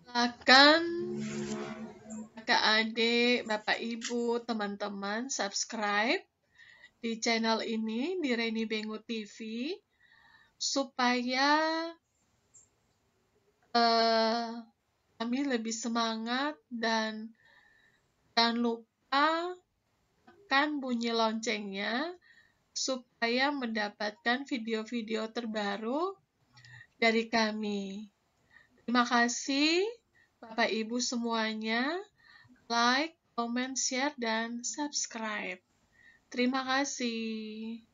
Silakan kakak adik, bapak ibu, teman-teman subscribe di channel ini di Reni Bengu TV supaya kami lebih semangat dan jangan lupa tekan bunyi loncengnya supaya mendapatkan video-video terbaru dari kami. Terima kasih Bapak Ibu semuanya. Like, comment, share, dan subscribe. Terima kasih.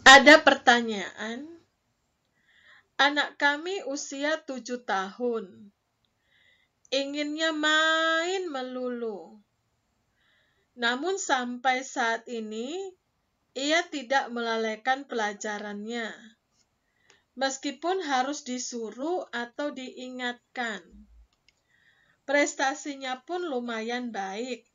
Ada pertanyaan. Anak kami usia 7 tahun. Inginnya main melulu. Namun sampai saat ini, ia tidak melalaikan pelajarannya. Meskipun harus disuruh atau diingatkan. Prestasinya pun lumayan baik.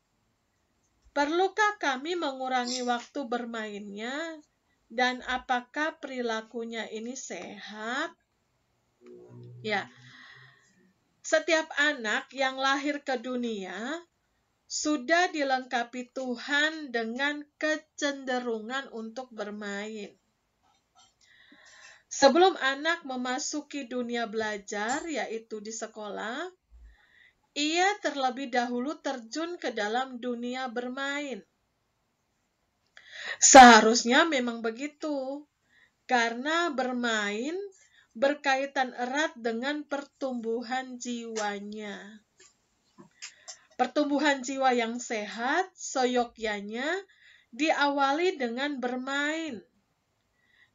Perlukah kami mengurangi waktu bermainnya? Dan apakah perilakunya ini sehat? Ya, setiap anak yang lahir ke dunia sudah dilengkapi Tuhan dengan kecenderungan untuk bermain. Sebelum anak memasuki dunia belajar, yaitu di sekolah, ia terlebih dahulu terjun ke dalam dunia bermain. Seharusnya memang begitu, karena bermain berkaitan erat dengan pertumbuhan jiwanya. Pertumbuhan jiwa yang sehat, seyogyanya, diawali dengan bermain,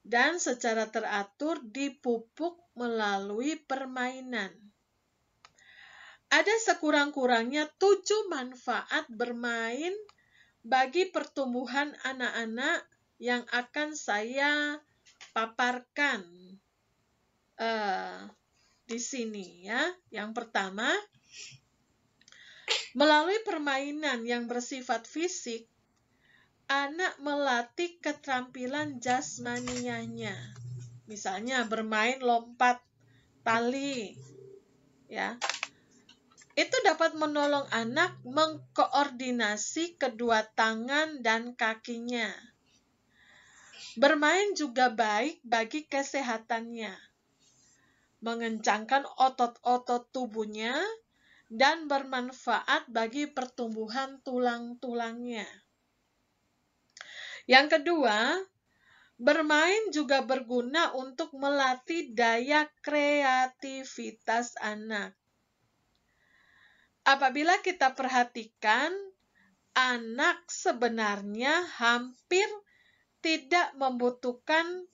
dan secara teratur dipupuk melalui permainan. Ada sekurang-kurangnya 7 manfaat bermain bagi pertumbuhan anak-anak yang akan saya paparkan di sini ya. Yang pertama, melalui permainan yang bersifat fisik, anak melatih keterampilan jasmanianya. Misalnya bermain lompat tali, ya. Itu dapat menolong anak mengkoordinasi kedua tangan dan kakinya. Bermain juga baik bagi kesehatannya, mengencangkan otot-otot tubuhnya, dan bermanfaat bagi pertumbuhan tulang-tulangnya. Yang kedua, bermain juga berguna untuk melatih daya kreativitas anak. Apabila kita perhatikan, anak sebenarnya hampir tidak membutuhkan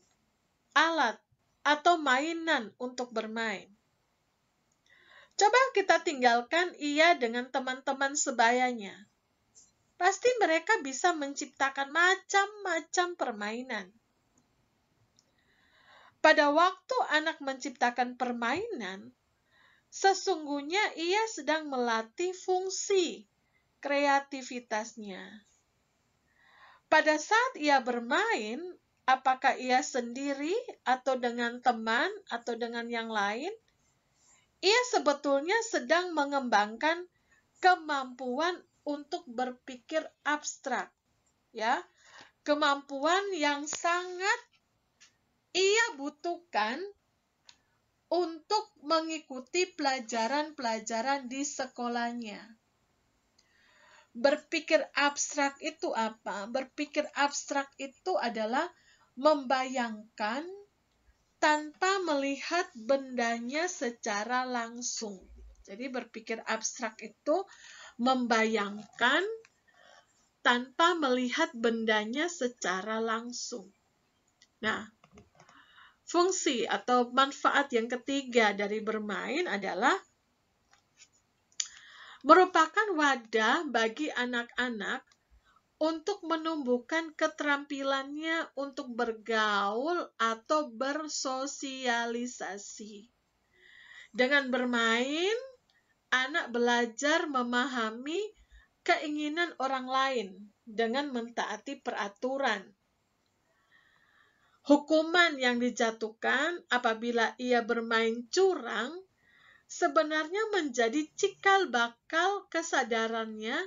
alat atau mainan untuk bermain. Coba kita tinggalkan ia dengan teman-teman sebayanya. Pasti mereka bisa menciptakan macam-macam permainan. Pada waktu anak menciptakan permainan, sesungguhnya ia sedang melatih fungsi kreativitasnya. Pada saat ia bermain, apakah ia sendiri atau dengan teman atau dengan yang lain, ia sebetulnya sedang mengembangkan kemampuan untuk berpikir abstrak, ya, kemampuan yang sangat ia butuhkan untuk mengikuti pelajaran-pelajaran di sekolahnya. Berpikir abstrak itu apa? Berpikir abstrak itu adalah membayangkan tanpa melihat bendanya secara langsung. Jadi berpikir abstrak itu membayangkan tanpa melihat bendanya secara langsung. Nah, fungsi atau manfaat yang ketiga dari bermain adalah merupakan wadah bagi anak-anak untuk menumbuhkan keterampilannya untuk bergaul atau bersosialisasi. Dengan bermain, anak belajar memahami keinginan orang lain dengan mentaati peraturan. Hukuman yang dijatuhkan apabila ia bermain curang sebenarnya menjadi cikal bakal kesadarannya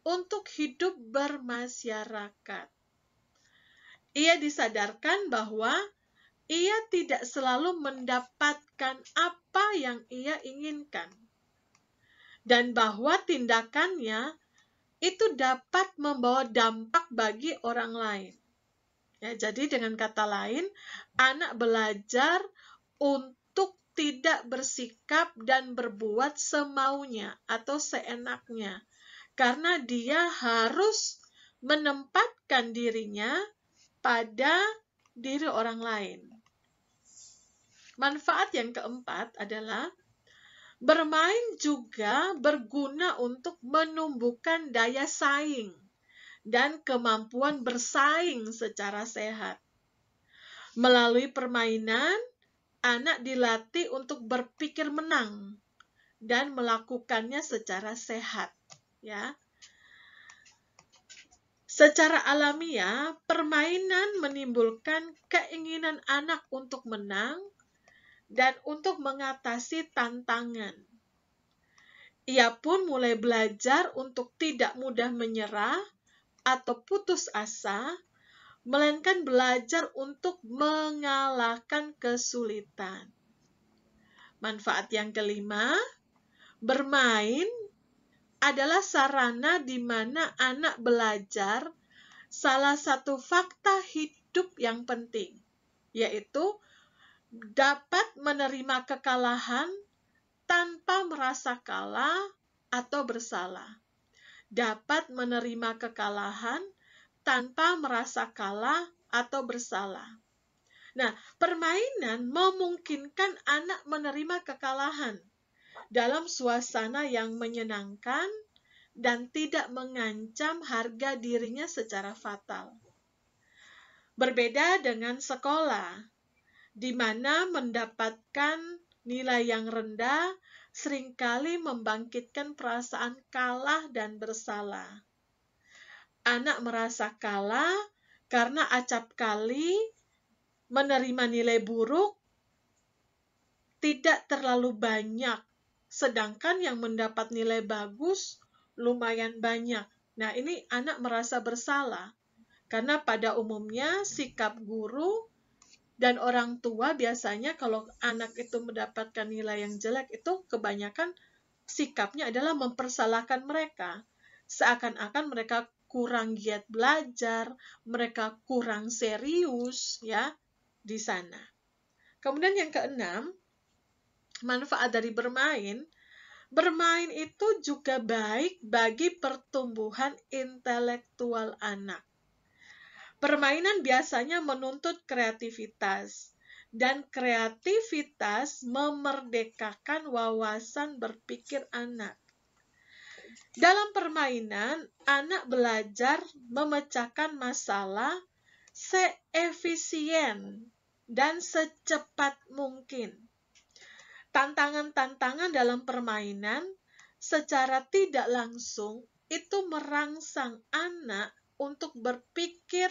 untuk hidup bermasyarakat. Ia disadarkan bahwa ia tidak selalu mendapatkan apa yang ia inginkan, dan bahwa tindakannya itu dapat membawa dampak bagi orang lain. Ya, jadi dengan kata lain, anak belajar untuk tidak bersikap dan berbuat semaunya atau seenaknya, karena dia harus menempatkan dirinya pada diri orang lain. Manfaat yang keempat adalah bermain juga berguna untuk menumbuhkan daya saing dan kemampuan bersaing secara sehat. Melalui permainan, anak dilatih untuk berpikir menang dan melakukannya secara sehat, ya. Secara alamiah, permainan menimbulkan keinginan anak untuk menang dan untuk mengatasi tantangan. Ia pun mulai belajar untuk tidak mudah menyerah atau putus asa, melainkan belajar untuk mengalahkan kesulitan. Manfaat yang kelima, bermain adalah sarana di mana anak belajar salah satu fakta hidup yang penting, yaitu dapat menerima kekalahan tanpa merasa kalah atau bersalah. Dapat menerima kekalahan tanpa merasa kalah atau bersalah. Nah, permainan memungkinkan anak menerima kekalahan dalam suasana yang menyenangkan dan tidak mengancam harga dirinya secara fatal. Berbeda dengan sekolah, di mana mendapatkan nilai yang rendah seringkali membangkitkan perasaan kalah dan bersalah. Anak merasa kalah karena acap kali menerima nilai buruk tidak terlalu banyak, sedangkan yang mendapat nilai bagus lumayan banyak. Nah, ini anak merasa bersalah, karena pada umumnya sikap guru dan orang tua biasanya kalau anak itu mendapatkan nilai yang jelek itu kebanyakan sikapnya adalah mempersalahkan mereka. Seakan-akan mereka kurang giat belajar, mereka kurang serius ya di sana. Kemudian yang keenam, manfaat dari bermain. Bermain itu juga baik bagi pertumbuhan intelektual anak. Permainan biasanya menuntut kreativitas, dan kreativitas memerdekakan wawasan berpikir anak. Dalam permainan, anak belajar memecahkan masalah seefisien dan secepat mungkin. Tantangan-tantangan dalam permainan secara tidak langsung itu merangsang anak untuk berpikir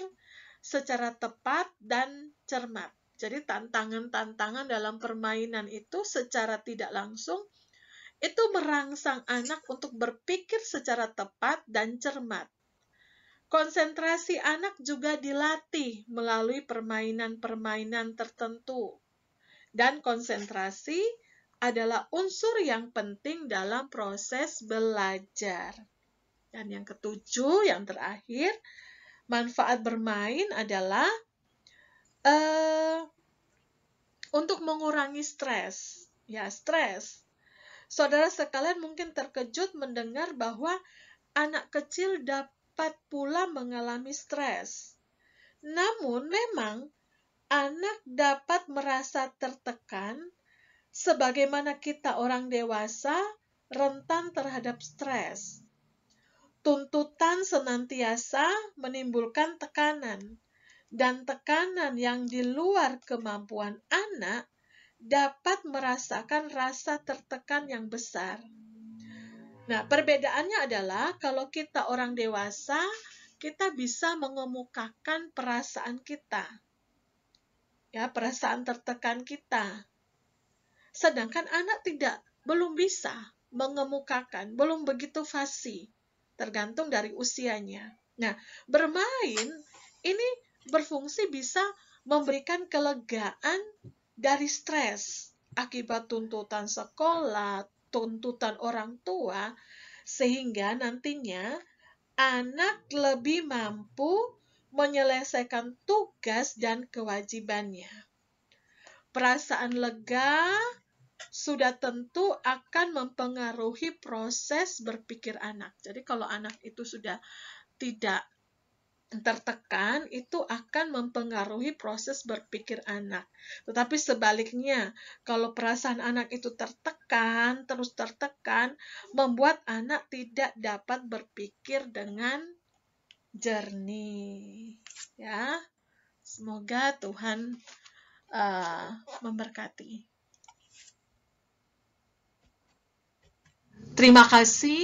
secara tepat dan cermat. Jadi tantangan-tantangan dalam permainan itu secara tidak langsung itu merangsang anak untuk berpikir secara tepat dan cermat. Konsentrasi anak juga dilatih melalui permainan-permainan tertentu. Dan konsentrasi adalah unsur yang penting dalam proses belajar. Dan yang ketujuh, yang terakhir, manfaat bermain adalah untuk mengurangi stres. Ya, stres. Saudara sekalian mungkin terkejut mendengar bahwa anak kecil dapat pula mengalami stres. Namun memang anak dapat merasa tertekan sebagaimana kita orang dewasa rentan terhadap stres. Tuntutan senantiasa menimbulkan tekanan, dan tekanan yang di luar kemampuan anak dapat merasakan rasa tertekan yang besar. Nah, perbedaannya adalah kalau kita orang dewasa, kita bisa mengemukakan perasaan kita. Ya, perasaan tertekan kita. Sedangkan anak tidak belum bisa mengemukakan, belum begitu fasih, tergantung dari usianya. Nah, bermain ini berfungsi bisa memberikan kelegaan dari stres akibat tuntutan sekolah, tuntutan orang tua, sehingga nantinya anak lebih mampu menyelesaikan tugas dan kewajibannya. Perasaan lega sudah tentu akan mempengaruhi proses berpikir anak. Jadi kalau anak itu sudah tidak tertekan, itu akan mempengaruhi proses berpikir anak. Tetapi sebaliknya, kalau perasaan anak itu tertekan, terus tertekan, membuat anak tidak dapat berpikir dengan jernih. Ya, semoga Tuhan memberkati. Terima kasih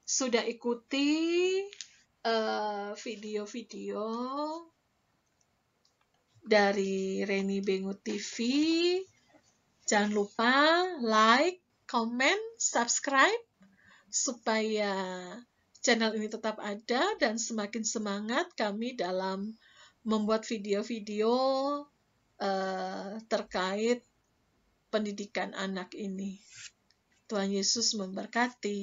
sudah ikuti video-video dari Reni Bengut TV. Jangan lupa like, comment, subscribe supaya channel ini tetap ada dan semakin semangat kami dalam membuat video-video terkait pendidikan anak ini. Tuhan Yesus memberkati.